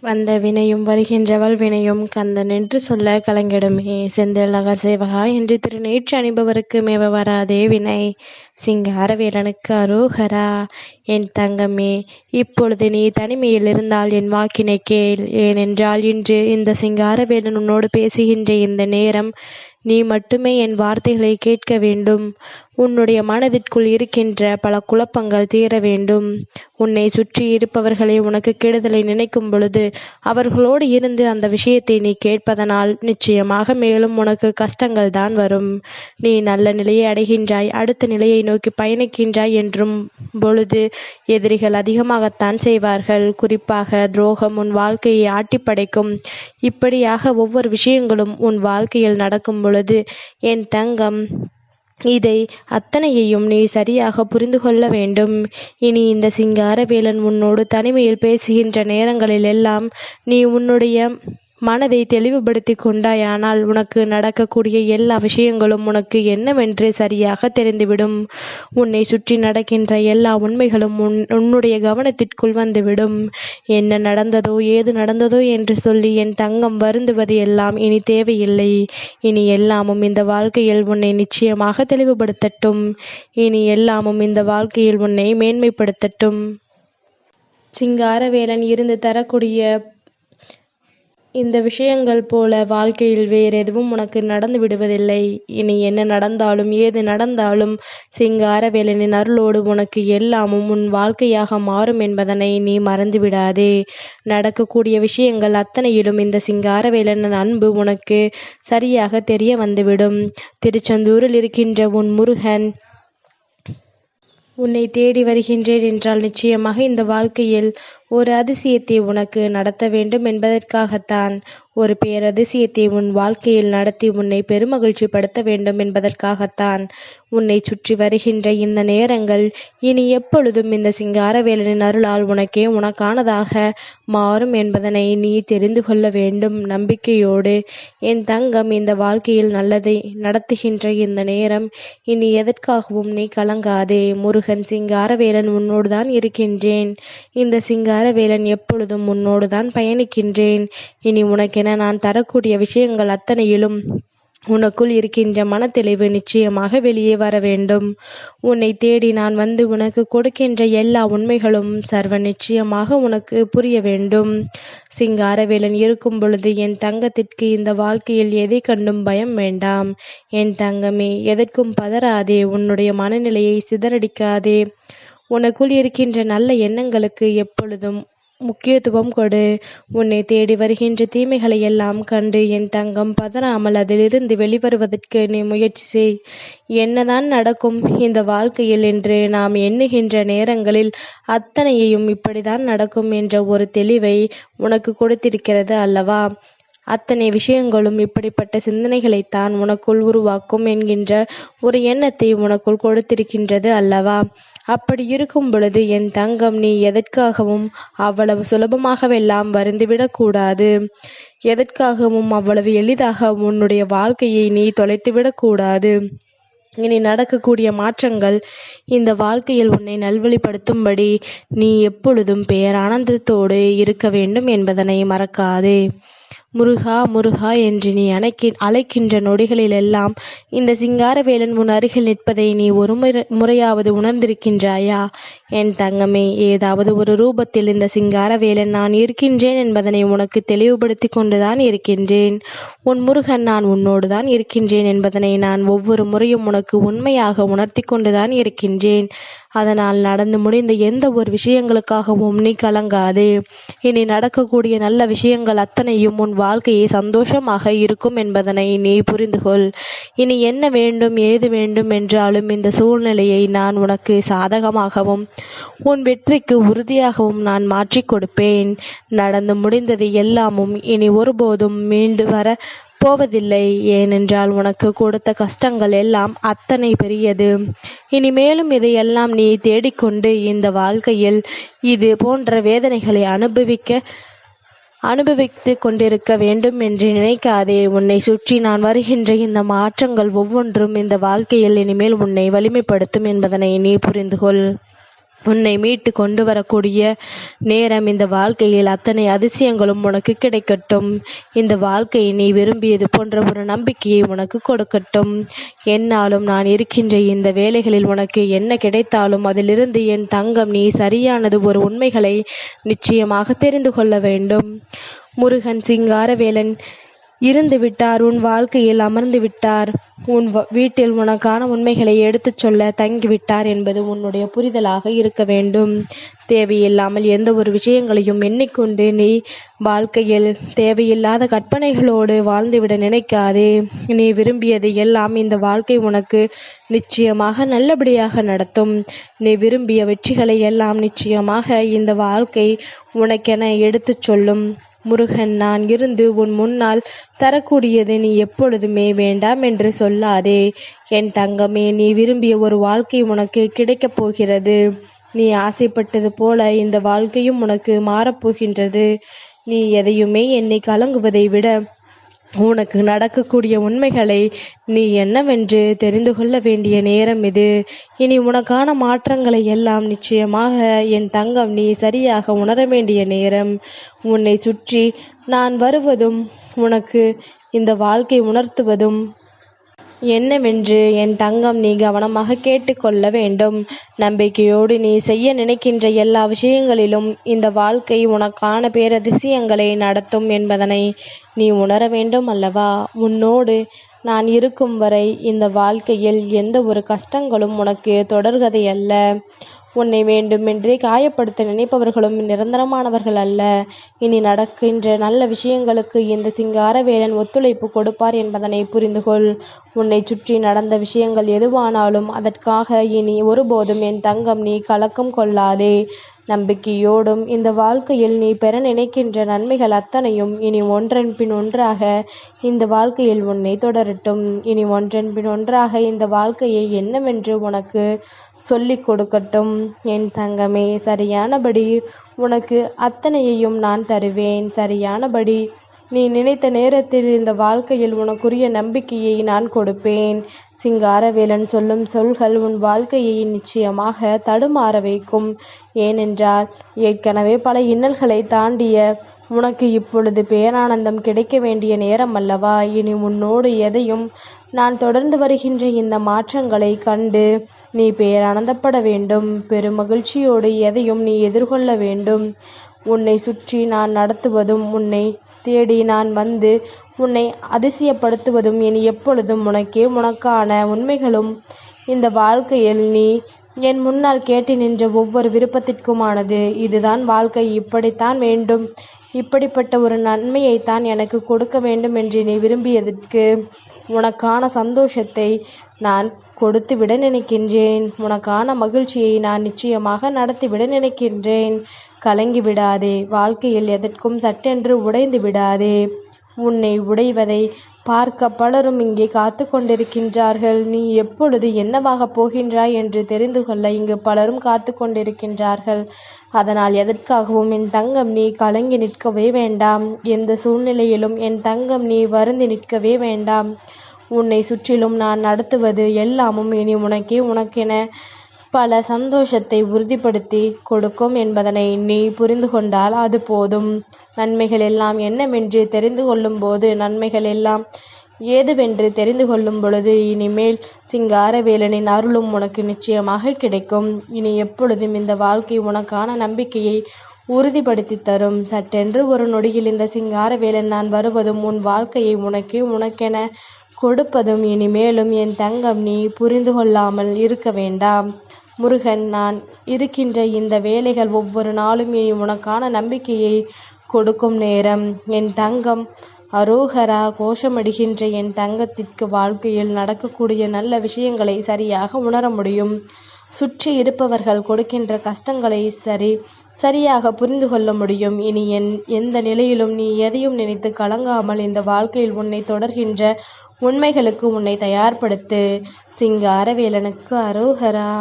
வந்த வினையும் வருகின்றவள் வினையும் கந்தன் என்று சொல்ல கலங்கிடுமே. செந்தில் நகர் சேவகா என்று திருநேற்று அணிபவருக்கு மேவ வராதே வினை. சிங்காரவேலனுக்கு அரோகரா. என் தங்கமே, இப்பொழுது நீ தனிமையில் இருந்தால் என் வாக்கினை கேள். ஏனென்றால் இன்று இந்த சிங்காரவேலன் உன்னோடு பேசுகின்ற இந்த நேரம் நீ மட்டுமே என் வார்த்தைகளை கேட்க வேண்டும். உன்னுடைய மனதிற்குள் இருக்கின்ற பல குழப்பங்கள் தீர வேண்டும். உன்னை சுற்றி இருப்பவர்களை உனக்கு கெடுதலை நினைக்கும் பொழுது அவர்களோடு இருந்து அந்த விஷயத்தை நீ கேட்பதனால் நிச்சயமாக மேலும் உனக்கு கஷ்டங்கள் தான் வரும். நீ நல்ல நிலையை அடைகின்றாய், அடுத்த நிலையை நோக்கி பயணிக்கின்றாய் என்றும் பொழுது எதிரிகள் அதிகமாகத்தான் செய்வார்கள். குறிப்பாக துரோகம் உன் வாழ்க்கையை ஆட்டிப்படைக்கும். இப்படியாக ஒவ்வொரு விஷயங்களும் உன் வாழ்க்கையில் நடக்கும் பொழுது என் தங்கம், இதை அத்தனையையும் நீ சரியாக புரிந்து கொள்ள வேண்டும். இனி இந்த சிங்காரவேலன் உன்னோடு தனிமையில் பேசுகின்ற நேரங்களில் எல்லாம் நீ உன்னுடைய மனதை தெளிவுபடுத்தி கொண்டாயானால் உனக்கு நடக்கக்கூடிய எல்லா விஷயங்களும் உனக்கு என்னவென்று சரியாக தெரிந்துவிடும். உன்னை சுற்றி நடக்கின்ற எல்லா உண்மைகளும் உன்னுடைய கவனத்திற்குள் வந்துவிடும். என்ன நடந்ததோ ஏது நடந்ததோ என்று சொல்லி என் தங்கம் வருந்துவது எல்லாம் இனி தேவையில்லை. இனி எல்லாமும் இந்த வாழ்க்கையில் உன்னை நிச்சயமாக தெளிவுபடுத்தட்டும். இனி எல்லாமும் இந்த வாழ்க்கையில் உன்னை மேன்மைப்படுத்தட்டும். சிங்காரவேலன் இருந்து தரக்கூடிய இந்த விஷயங்கள் போல வாழ்க்கையில் வேறு எதுவும் உனக்கு நடந்து விடுவதில்லை. இனி என்ன நடந்தாலும் ஏது நடந்தாலும் சிங்காரவேலனின் அருளோடு உனக்கு எல்லாமும் உன் வாழ்க்கையாக மாறும் என்பதனை நீ மறந்துவிடாதே. நடக்கக்கூடிய விஷயங்கள் அத்தனையிலும் இந்த சிங்காரவேலனின் அன்பு உனக்கு சரியாக தெரிய வந்துவிடும். திருச்செந்தூரில் இருக்கின்ற உன் முருகன் உன்னை தேடி வருகின்றேன் என்றால் நிச்சயமாக இந்த வாழ்க்கையில் ஒரு அதிசயத்தை உனக்கு நடத்த வேண்டும் என்பதற்காகத்தான். ஒரு பேரதிசயத்தை உன் வாழ்க்கையில் நடத்தி உன்னை பெருமகிழ்ச்சி படுத்த வேண்டும் என்பதற்காகத்தான் உன்னை சுற்றி வருகின்ற இந்த நேரங்கள் இனி எப்பொழுதும் இந்த சிங்காரவேலனின் அருளால் உனக்கானதாக மாறும் என்பதனை நீ தெரிந்து கொள்ள வேண்டும். நம்பிக்கையோடு என் தங்கம், இந்த வாழ்க்கையில் நல்லதை நடத்துகின்ற இந்த நேரம் இனி எதற்காகவும் நீ கலங்காதே. முருகன் சிங்காரவேலன் உன்னோடு தான் இருக்கின்றேன். இந்த சிங்காரவேலன் எப்பொழுதும் உன்னோடு தான் பயணிக்கின்றேன். இனி உனக்கென நான் தரக்கூடிய விஷயங்கள் அத்தனையிலும் உனக்குள் இருக்கின்ற மனத்தெளிவு நிச்சயமாக வெளியே வர வேண்டும். உன்னை தேடி நான் வந்து உனக்கு கொடுக்கின்ற எல்லா உண்மைகளும் சர்வ நிச்சயமாக உனக்கு புரிய வேண்டும். சிங்காரவேலன் இருக்கும் பொழுது என் தங்கத்திற்கு இந்த வாழ்க்கையில் எதை கண்டும் பயம் வேண்டாம். என் தங்கமே, எதற்கும் பதறாதே. உன்னுடைய மனநிலையை சிதறடிக்காதே. உனக்குள் இருக்கின்ற நல்ல எண்ணங்களுக்கு எப்பொழுதும் முக்கியத்துவம் கொடு. உன்னை தேடி வருகின்ற தீமைகளை எல்லாம் கண்டு என் தங்கம் பதறாமல் அதிலிருந்து வெளிவருவதற்கு நீ முயற்சி செய். என்னதான் நடக்கும் இந்த வாழ்க்கையில் என்று நாம் எண்ணுகின்ற நேரங்களில் அத்தனையையும் இப்படிதான் நடக்கும் என்ற ஒரு தெளிவை உனக்கு கொடுத்திருக்கிறது அல்லவா? அத்தனை விஷயங்களும் இப்படிப்பட்ட சிந்தனைகளைத்தான் உனக்குள் உருவாக்கும் என்கின்ற ஒரு எண்ணத்தை உனக்குள் கொடுத்திருக்கின்றது அல்லவா? அப்படி இருக்கும் பொழுது என் தங்கம், நீ எதற்காகவும் அவ்வளவு சுலபமாகவெல்லாம் வருந்திவிடக்கூடாது. எதற்காகவும் அவ்வளவு எளிதாக உன்னுடைய வாழ்க்கையை நீ தொலைத்துவிடக்கூடாது. இனி நடக்கக்கூடிய மாற்றங்கள் இந்த வாழ்க்கையில் உன்னை நல்வழிப்படுத்தும்படி நீ எப்பொழுதும் பேரானந்தத்தோடு இருக்க வேண்டும் என்பதனை மறக்காதே. முருகா முருகா என்று நீ அழைக்கின்ற நொடிகளிலெல்லாம் இந்த சிங்காரவேலன் உன் அருகில் நிற்பதை நீ ஒரு முறையாவது உணர்ந்திருக்கின்றாயா? என் தங்கமே, ஏதாவது ஒரு ரூபத்தில் இந்த சிங்காரவேலன் நான் இருக்கின்றேன் என்பதனை உனக்கு தெளிவுபடுத்தி கொண்டுதான் இருக்கின்றேன். உன் முருகன் நான் உன்னோடு தான் இருக்கின்றேன் என்பதனை நான் ஒவ்வொரு முறையும் உனக்கு உண்மையாக உணர்த்தி கொண்டுதான் இருக்கின்றேன். அதனால் நடந்து முடிந்த எந்த ஒரு விஷயங்களுக்காகவும் நீ கலங்காதே. இனி நடக்கக்கூடிய நல்ல விஷயங்கள் அத்தனையும் உன் வாழ்க்கையை சந்தோஷமாக இருக்கும் என்பதனை நீ புரிந்துகொள். இனி என்ன வேண்டும் ஏது வேண்டும் என்றாலும் இந்த சூழ்நிலையை நான் உனக்கு சாதகமாகவும் உன் வெற்றிக்கு உறுதியாகவும் நான் மாற்றிக் கொடுப்பேன். நடந்து முடிந்தது எல்லாமும் இனி ஒருபோதும் மீண்டு வர போவதில்லை. ஏனென்றால் உனக்கு கொடுத்த கஷ்டங்கள் எல்லாம் அத்தனை பெரியது. இனிமேலும் இதையெல்லாம் நீ தேடிக்கொண்டு இந்த வாழ்க்கையில் இது போன்ற வேதனைகளை அனுபவித்து கொண்டிருக்க வேண்டும் என்று நினைக்காதே. உன்னை சுற்றி நான் வருகின்ற இந்த மாற்றங்கள் ஒவ்வொன்றும் இந்த வாழ்க்கையில் இனிமேல் உன்னை வலிமைப்படுத்தும் என்பதனை நீ புரிந்துகொள். உன்னை மீட்டு கொண்டு வரக்கூடிய நேரம். இந்த வாழ்க்கையில் அத்தனை அதிசயங்களும் உனக்கு கிடைக்கட்டும். இந்த வாழ்க்கையை நீ விரும்பியது போன்ற ஒரு நம்பிக்கையை உனக்கு கொடுக்கட்டும். என்னாலும் நான் இருக்கின்ற இந்த வேலைகளில் உனக்கு என்ன கிடைத்தாலும் அதிலிருந்து என் தங்கம் நீ சரியானது ஒரு உண்மைகளை நிச்சயமாக தெரிந்து கொள்ள வேண்டும். முருகன் சிங்காரவேலன் இருந்து விட்டார். உன் வாழ்க்கையில் அமர்ந்து விட்டார். உன் வீட்டில் உனக்கான உண்மைகளை எடுத்துச் சொல்ல தங்கிவிட்டார் என்பது உன்னுடைய புரிதலாக இருக்க வேண்டும். தேவையில்லாமல் எந்த ஒரு விஷயங்களையும் எண்ணிக்கொண்டு நீ வாழ்க்கையில் தேவையில்லாத கற்பனைகளோடு வாழ்ந்துவிட நினைக்காதே. நீ விரும்பியது எல்லாம் இந்த வாழ்க்கை உனக்கு நிச்சயமாக நல்லபடியாக நடத்தும். நீ விரும்பிய வெற்றிகளை எல்லாம் நிச்சயமாக இந்த வாழ்க்கை உனக்கென எடுத்துச் சொல்லும். முருகன் நான் இருந்து உன் முன்னால் தரக்கூடியது நீ எப்பொழுதுமே வேண்டாம் என்று சொல்லாதே. என் தங்கமே, நீ விரும்பிய ஒரு வாழ்க்கை உனக்கு கிடைக்கப் போகிறது. நீ ஆசைப்பட்டது போல இந்த வாழ்க்கையும் உனக்கு மாறப்போகின்றது. நீ எதையுமே எண்ணி கலங்குவதை விட உனக்கு நடக்கக்கூடிய உண்மைகளை நீ என்னவென்று தெரிந்து கொள்ள வேண்டிய நேரம் இது. இனி உனக்கான மாற்றங்களை எல்லாம் நிச்சயமாக என் தங்கம் நீ சரியாக உணர வேண்டிய நேரம். உன்னை சுற்றி நான் வருவதும் உனக்கு இந்த வாழ்க்கை உணர்த்துவதும் என்னவென்று என் தங்கம் நீ கவனமாக கேட்டுக்கொள்ள வேண்டும். நம்பிக்கையோடு நீ செய்ய நினைக்கின்ற எல்லா விஷயங்களிலும் இந்த வாழ்க்கை உனக்கான பேரதிசயங்களை நடத்தும் என்பதனை நீ உணர வேண்டும் அல்லவா? உன்னோடு நான் இருக்கும் வரை இந்த வாழ்க்கையில் எந்த ஒரு கஷ்டங்களும் உனக்கு தொடர்கதை அல்ல. உன்னை வேண்டுமென்றே காயப்படுத்த நினைப்பவர்களும் நிரந்தரமானவர்கள் அல்ல. இனி நடக்கின்ற நல்ல விஷயங்களுக்கு இந்த சிங்காரவேலன் ஒத்துழைப்பு கொடுப்பார் என்பதனை புரிந்துகொள். உன்னை சுற்றி நடந்த விஷயங்கள் எதுவானாலும் அதற்காக இனி ஒருபோதும் என் தங்கம் நீ கலக்கம் கொள்ளாதே. நம்பிக்கையோடும் இந்த வாழ்க்கையில் நீ பெற நினைக்கின்ற நன்மைகள் அத்தனையும் இனி ஒன்றன் பின் ஒன்றாக இந்த வாழ்க்கையில் உன்னை தொடரட்டும். இனி ஒன்றன் பின் ஒன்றாக இந்த வாழ்க்கையை என்னவென்று உனக்கு சொல்லிக் கொடுக்கட்டும். என் தங்கமே, சரியானபடி உனக்கு அத்தனையையும் நான் தருவேன். சரியானபடி நீ நினைத்த நேரத்தில் இந்த வாழ்க்கையில் உனக்குரிய நம்பிக்கையை நான் கொடுப்பேன். சிங்காரவேலன் சொல்லும் சொல்கள் உன் வாழ்க்கையை நிச்சயமாக தடுமாற வைக்கும். ஏனென்றால் ஏற்கனவே பல இன்னல்களை தாண்டிய உனக்கு இப்பொழுது பேரானந்தம் கிடைக்க வேண்டிய நேரம் அல்லவா? இனி உன்னோடு எதையும் நான் தொடர்ந்து வருகின்ற இந்த மாற்றங்களை கண்டு நீ பேரானந்தப்பட வேண்டும். பெருமகிழ்ச்சியோடு எதையும் நீ எதிர்கொள்ள வேண்டும். உன்னை சுற்றி நான் நடத்துவதும் உன்னை தேடி நான் வந்து உன்னை அதிசயப்படுத்துவதும் இனி எப்பொழுதும் உனக்கே உனக்கான உண்மைகளும் இந்த வாழ்க்கையில் நீ என் முன்னால் கேட்டு நின்ற ஒவ்வொரு விருப்பத்திற்குமானது. இதுதான் வாழ்க்கை, இப்படித்தான் வேண்டும், இப்படிப்பட்ட ஒரு நன்மையைத்தான் எனக்கு கொடுக்க வேண்டும் என்று நீ விரும்பியதற்கு உனக்கான சந்தோஷத்தை நான் கொடுத்துவிட நினைக்கின்றேன். உனக்கான மகிழ்ச்சியை நான் நிச்சயமாக நடத்திவிட நினைக்கின்றேன். கலங்கி விடாதே. வாழ்க்கையில் எதற்கும் சட்டென்று உடைந்து விடாதே. உன்னை உடைவதை பார்க்க பலரும் இங்கே காத்து கொண்டிருக்கின்றார்கள். நீ எப்பொழுது என்னவாகப் போகின்றாய் என்று தெரிந்து கொள்ள இங்கு பலரும் காத்து கொண்டிருக்கின்றார்கள். அதனால் எதற்காகவும் என் தங்கம் நீ கலங்கி நிற்கவே வேண்டாம். எந்த சூழ்நிலையிலும் என் தங்கம் நீ வருந்தி நிற்கவே வேண்டாம். உன்னை சுற்றிலும் நான் நடத்துவது எல்லாமும் இனி உனக்கென பல சந்தோஷத்தை உறுதிப்படுத்தி கொடுக்கும் என்பதனை நீ புரிந்து கொண்டால் அது போதும். நன்மைகள் எல்லாம் என்னவென்று தெரிந்து கொள்ளும் போது, நன்மைகள் எல்லாம் ஏதுவென்று தெரிந்து கொள்ளும் பொழுது இனிமேல் சிங்காரவேலனின் அருளும் உனக்கு நிச்சயமாக கிடைக்கும். இனி எப்பொழுதும் இந்த வாழ்க்கை உனக்கான நம்பிக்கையை உறுதிப்படுத்தி தரும். சட்டென்று ஒரு நொடியில் இந்த சிங்காரவேலன் நான் வருவதும் உன் வாழ்க்கையை உனக்கென கொடுப்பதும் இனிமேலும் என் தங்கம் நீ புரிந்து கொள்ளாமல் இருக்க வேண்டாம். முருகன் நான் இருக்கின்ற இந்த வேலைகள் ஒவ்வொரு நாளும் இனி உனக்கான நம்பிக்கையை கொடுக்கும் நேரம். என் தங்கம் அரோகரா கோஷமடிகின்ற என் தங்கத்திற்கு வாழ்க்கையில் நடக்கக்கூடிய நல்ல விஷயங்களை சரியாக உணர முடியும். சுற்றி இருப்பவர்கள் கொடுக்கின்ற கஷ்டங்களை சரியாக புரிந்து கொள்ள முடியும். இனி எந்த நிலையிலும் நீ எதையும் நினைத்து கலங்காமல் இந்த வாழ்க்கையில் உன்னை தொடர்கின்ற உண்மைகளுக்கு உன்னை தயார்படுத்து. சிங்காரவேலனுக்கு அரோகரா.